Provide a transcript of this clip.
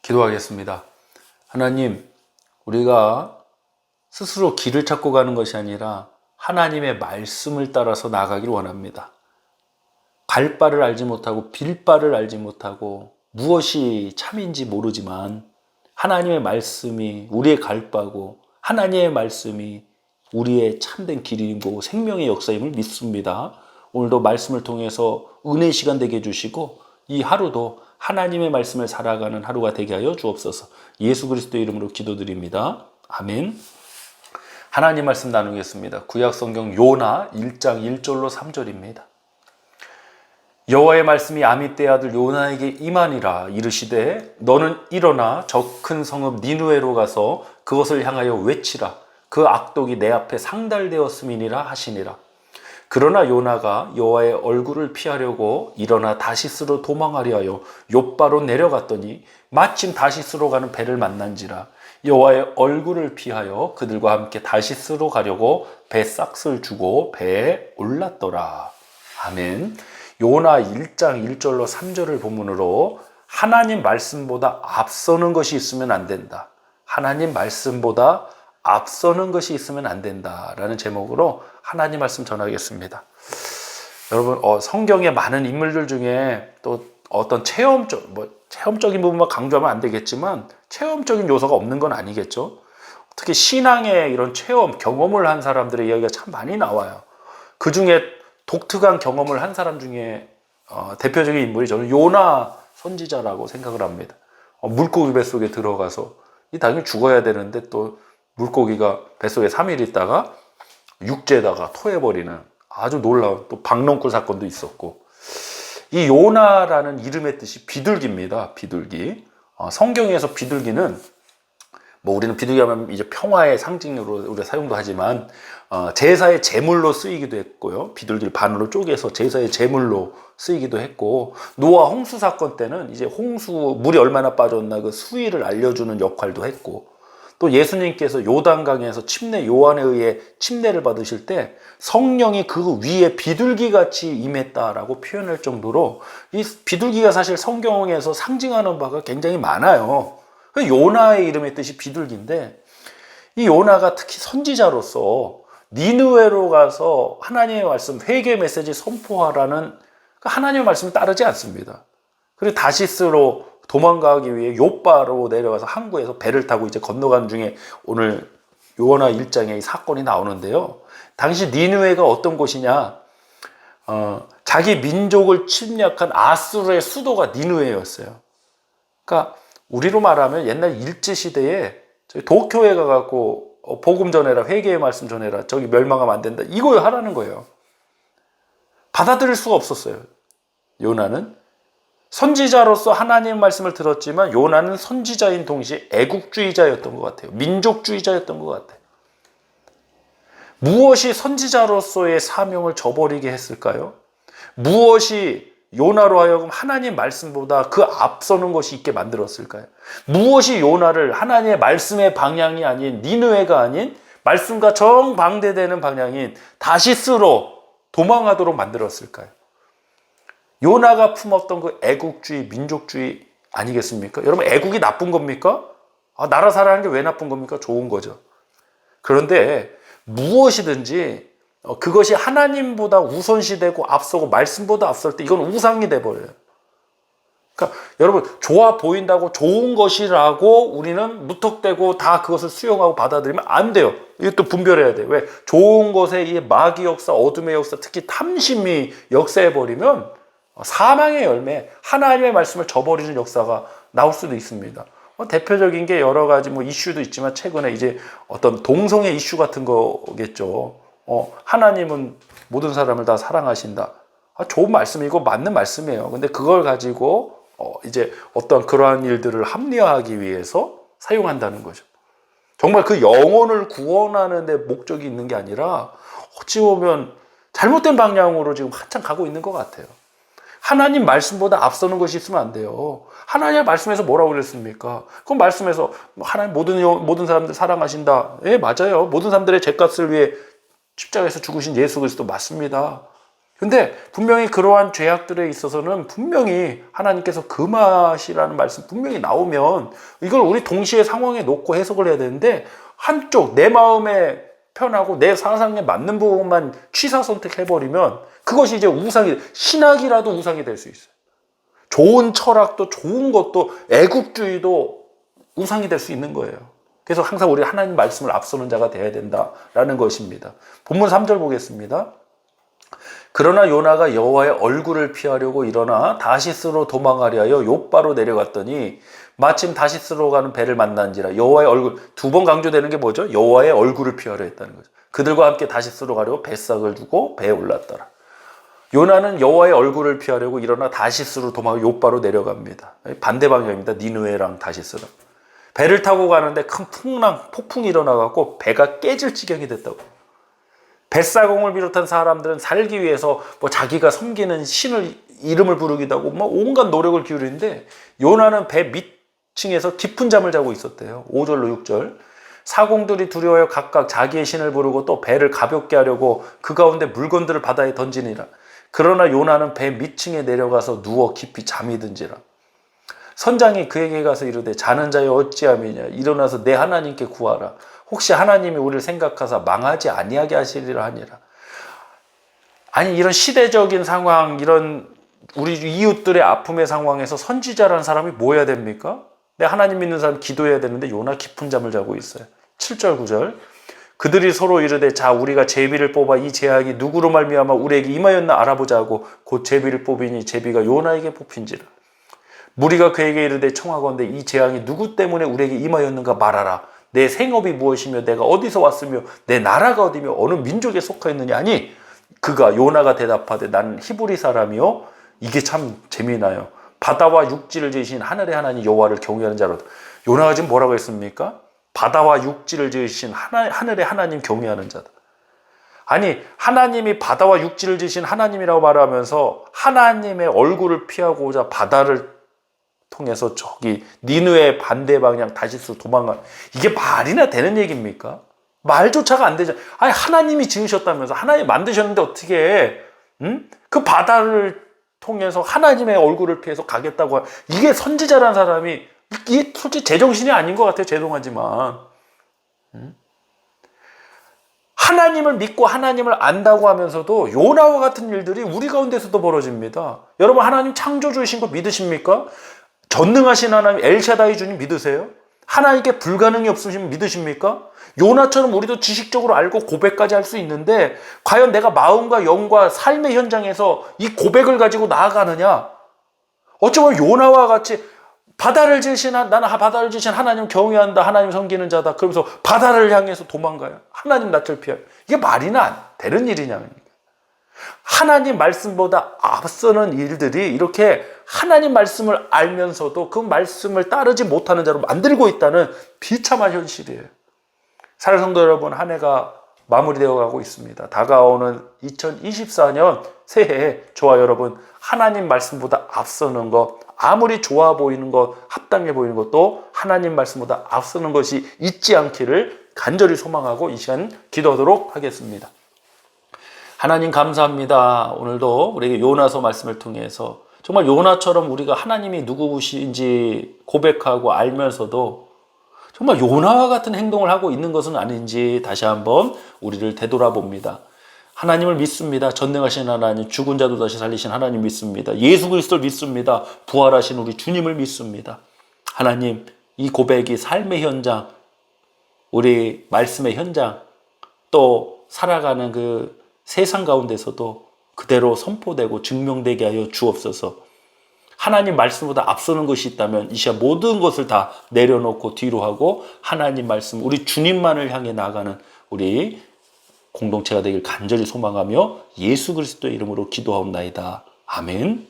기도하겠습니다. 하나님, 우리가 스스로 길을 찾고 가는 것이 아니라 하나님의 말씀을 따라서 나아가길 원합니다. 갈 바를 알지 못하고 빌 바를 알지 못하고 무엇이 참인지 모르지만 하나님의 말씀이 우리의 갈 바고 하나님의 말씀이 우리의 참된 길이고 생명의 역사임을 믿습니다. 오늘도 말씀을 통해서 은혜의 시간 되게 해주시고 이 하루도 하나님의 말씀을 살아가는 하루가 되게 하여 주옵소서. 예수 그리스도의 이름으로 기도드립니다. 아멘. 하나님 말씀 나누겠습니다. 구약성경 요나 1장 1절로 3절입니다. 여호와의 말씀이 아미떼의 아들 요나에게 임하니라. 이르시되 너는 일어나 저 큰 성읍 니느웨로 가서 그것을 향하여 외치라. 그 악독이 내 앞에 상달되었음이니라 하시니라. 그러나 요나가 여호와의 얼굴을 피하려고 일어나 다시스로 도망하려 하여 욥바로 내려갔더니 마침 다시스로 가는 배를 만난지라. 여호와의 얼굴을 피하여 그들과 함께 다시스로 가려고 배 싹을 주고 배에 올랐더라. 아멘. 요나 1장 1절로 3절을 본문으로 하나님 말씀보다 앞서는 것이 있으면 안 된다. 하나님 말씀보다 앞서는 것이 있으면 안 된다라는 제목으로 하나님 말씀 전하겠습니다. 여러분, 성경의 많은 인물들 중에 또 어떤 체험적인 부분만 강조하면 안 되겠지만 체험적인 요소가 없는 건 아니겠죠. 특히 신앙의 이런 체험, 경험을 한 사람들의 이야기가 참 많이 나와요. 그 중에 독특한 경험을 한 사람 중에 대표적인 인물이 저는 요나 선지자라고 생각을 합니다. 물고기 뱃속에 들어가서 당연히 죽어야 되는데 또 물고기가 뱃속에 3일 있다가 육지에다가 토해버리는 아주 놀라운 또 박넝쿨 사건도 있었고, 이 요나라는 이름의 뜻이 비둘기입니다. 비둘기. 성경에서 비둘기는 우리는 비둘기 하면 이제 평화의 상징으로 우리가 사용도 하지만 제사의 제물로 쓰이기도 했고요. 비둘기를 반으로 쪼개서 제사의 제물로 쓰이기도 했고, 노아 홍수 사건 때는 이제 홍수 물이 얼마나 빠졌나 그 수위를 알려주는 역할도 했고, 또 예수님께서 요단강에서 요한에 의해 침례를 받으실 때 성령이 그 위에 비둘기같이 임했다라고 표현할 정도로 이 비둘기가 사실 성경에서 상징하는 바가 굉장히 많아요. 요나의 이름의 뜻이 비둘기인데, 이 요나가 특히 선지자로서 니느웨로 가서 하나님의 말씀, 회개 메시지 선포하라는 하나님의 말씀을 따르지 않습니다. 그리고 다시스로 도망가기 위해 욥바로 내려가서 항구에서 배를 타고 이제 건너가는 중에 오늘 요나 1장에 이 사건이 나오는데요. 당시 니느웨가 어떤 곳이냐? 자기 민족을 침략한 아수르의 수도가 니느웨였어요. 그러니까 우리로 말하면 옛날 일제시대에 도쿄에 가갖고 복음 전해라, 회개의 말씀 전해라, 저기 멸망하면 안 된다, 이거 하라는 거예요. 받아들일 수가 없었어요. 요나는 선지자로서 하나님의 말씀을 들었지만 요나는 선지자인 동시에 애국주의자였던 것 같아요. 민족주의자였던 것 같아요. 무엇이 선지자로서의 사명을 저버리게 했을까요? 무엇이 요나로 하여금 하나님 말씀보다 그 앞서는 것이 있게 만들었을까요? 무엇이 요나를 하나님의 말씀의 방향이 아닌 니느웨가 아닌 말씀과 정반대되는 방향인 다시스로 도망하도록 만들었을까요? 요나가 품었던 그 애국주의, 민족주의 아니겠습니까? 여러분, 애국이 나쁜 겁니까? 나라 사랑하는 게 왜 나쁜 겁니까? 좋은 거죠. 그런데 무엇이든지 그것이 하나님보다 우선시되고 앞서고 말씀보다 앞설 때 이건 우상이 돼버려요. 그러니까 여러분, 좋아 보인다고 좋은 것이라고 우리는 무턱대고 다 그것을 수용하고 받아들이면 안 돼요. 이것도 분별해야 돼요. 왜? 좋은 것에 이 마귀 역사, 어둠의 역사, 특히 탐심이 역사해버리면 사망의 열매, 하나님의 말씀을 저버리는 역사가 나올 수도 있습니다. 대표적인 게 여러 가지 이슈도 있지만 최근에 이제 어떤 동성애 이슈 같은 거겠죠. 하나님은 모든 사람을 다 사랑하신다. 좋은 말씀이고 맞는 말씀이에요. 근데 그걸 가지고 이제 어떤 그러한 일들을 합리화하기 위해서 사용한다는 거죠. 정말 그 영혼을 구원하는 데 목적이 있는 게 아니라 어찌 보면 잘못된 방향으로 지금 한참 가고 있는 것 같아요. 하나님 말씀보다 앞서는 것이 있으면 안 돼요. 하나님의 말씀에서 뭐라고 그랬습니까? 그 말씀에서 하나님 모든 사람들 사랑하신다. 예, 맞아요. 모든 사람들의 죄값을 위해 십자가에서 죽으신 예수 그리스도 맞습니다. 근데 분명히 그러한 죄악들에 있어서는 분명히 하나님께서 금하시라는 말씀 분명히 나오면 이걸 우리 동시에 상황에 놓고 해석을 해야 되는데, 한쪽 내 마음에 편하고 내 사상에 맞는 부분만 취사 선택해버리면 그것이 이제 우상이, 신학이라도 우상이 될 수 있어요. 좋은 철학도 좋은 것도 애국주의도 우상이 될 수 있는 거예요. 그래서 항상 우리 하나님 말씀을 앞서는 자가 되어야 된다라는 것입니다. 본문 3절 보겠습니다. 그러나 요나가 여호와의 얼굴을 피하려고 일어나 다시스로 도망하려 하여 욥바로 내려갔더니 마침 다시스로 가는 배를 만난지라. 여호와의 얼굴, 두 번 강조되는 게 뭐죠? 여호와의 얼굴을 피하려 했다는 거죠. 그들과 함께 다시스로 가려고 뱃삭을 두고 배에 올랐더라. 요나는 여호와의 얼굴을 피하려고 일어나 다시스로 도망하여 욥바로 내려갑니다. 반대 방향입니다. 니느웨랑 다시스로. 배를 타고 가는데 큰 폭풍이 일어나갖고 배가 깨질 지경이 됐다고. 벳사공을 비롯한 사람들은 살기 위해서 뭐 자기가 섬기는 신을 이름을 부르기도 하고 뭐 온갖 노력을 기울이는데, 요나는 배 밑층에서 깊은 잠을 자고 있었대요. 5절로 6절. 사공들이 두려워하여 각각 자기의 신을 부르고 또 배를 가볍게 하려고 그 가운데 물건들을 바다에 던지니라. 그러나 요나는 배 밑층에 내려가서 누워 깊이 잠이 든지라. 선장이 그에게 가서 이르되 자는 자여 어찌함이냐, 일어나서 내 하나님께 구하라. 혹시 하나님이 우리를 생각하사 망하지 아니하게 하시리라 하니라. 아니, 이런 시대적인 상황, 이런 우리 이웃들의 아픔의 상황에서 선지자라는 사람이 뭐 해야 됩니까? 내 하나님 믿는 사람 기도해야 되는데 요나 깊은 잠을 자고 있어요. 7절 9절. 그들이 서로 이르되 자 우리가 제비를 뽑아 이 재앙이 누구로 말미암아 우리에게 임하였나 알아보자 하고 곧 제비를 뽑으니 제비가 요나에게 뽑힌지라. 무리가 그에게 이르되 청하건대 이 재앙이 누구 때문에 우리에게 임하였는가 말하라. 내 생업이 무엇이며 내가 어디서 왔으며 내 나라가 어디며 어느 민족에 속하였느냐 하니 그가 요나가 대답하되 나는 히브리 사람이요. 이게 참 재미나요. 바다와 육지를 지으신 하늘의 하나님 여호와를 경외하는 자로다. 요나가 지금 뭐라고 했습니까? 바다와 육지를 지으신 하늘의 하나님 경외하는 자다. 아니, 하나님이 바다와 육지를 지으신 하나님이라고 말하면서 하나님의 얼굴을 피하고자 바다를 통해서 저기 니느웨 반대 방향 다시스로 도망가, 이게 말이나 되는 얘기입니까? 말조차가 안 되죠. 아니, 하나님이 지으셨다면서, 하나님 만드셨는데 어떻게 그 바다를 통해서 하나님의 얼굴을 피해서 가겠다고 이게 선지자라는 사람이, 이게 솔직히 제정신이 아닌 것 같아요. 죄송하지만 하나님을 믿고 하나님을 안다고 하면서도 요나와 같은 일들이 우리 가운데서도 벌어집니다. 여러분, 하나님 창조주이신 거 믿으십니까? 전능하신 하나님 엘샤다이 주님 믿으세요? 하나님께 불가능이 없으시면 믿으십니까? 요나처럼 우리도 지식적으로 알고 고백까지 할 수 있는데 과연 내가 마음과 영과 삶의 현장에서 이 고백을 가지고 나아가느냐? 어쩌면 요나와 같이 바다를 지으신 나는 바다를 지으신 하나님 경외한다, 하나님 섬기는 자다, 그러면서 바다를 향해서 도망가요. 하나님 낯을 피해요. 이게 말이나 안 되는 일이냐. 하나님 말씀보다 앞서는 일들이 이렇게 하나님 말씀을 알면서도 그 말씀을 따르지 못하는 자로 만들고 있다는 비참한 현실이에요. 사랑하는 성도 여러분, 한 해가 마무리되어 가고 있습니다. 다가오는 2024년 새해에 저와 여러분 하나님 말씀보다 앞서는 것, 아무리 좋아 보이는 것, 합당해 보이는 것도 하나님 말씀보다 앞서는 것이 있지 않기를 간절히 소망하고 이 시간 기도하도록 하겠습니다. 하나님 감사합니다. 오늘도 우리에게 요나서 말씀을 통해서 정말 요나처럼 우리가 하나님이 누구신지 고백하고 알면서도 정말 요나와 같은 행동을 하고 있는 것은 아닌지 다시 한번 우리를 되돌아봅니다. 하나님을 믿습니다. 전능하신 하나님, 죽은 자도 다시 살리신 하나님 믿습니다. 예수 그리스도를 믿습니다. 부활하신 우리 주님을 믿습니다. 하나님, 이 고백이 삶의 현장, 우리 말씀의 현장, 또 살아가는 그 세상 가운데서도 그대로 선포되고 증명되게 하여 주옵소서. 하나님 말씀보다 앞서는 것이 있다면 이 시간 모든 것을 다 내려놓고 뒤로 하고 하나님 말씀, 우리 주님만을 향해 나아가는 우리 공동체가 되길 간절히 소망하며 예수 그리스도의 이름으로 기도하옵나이다. 아멘.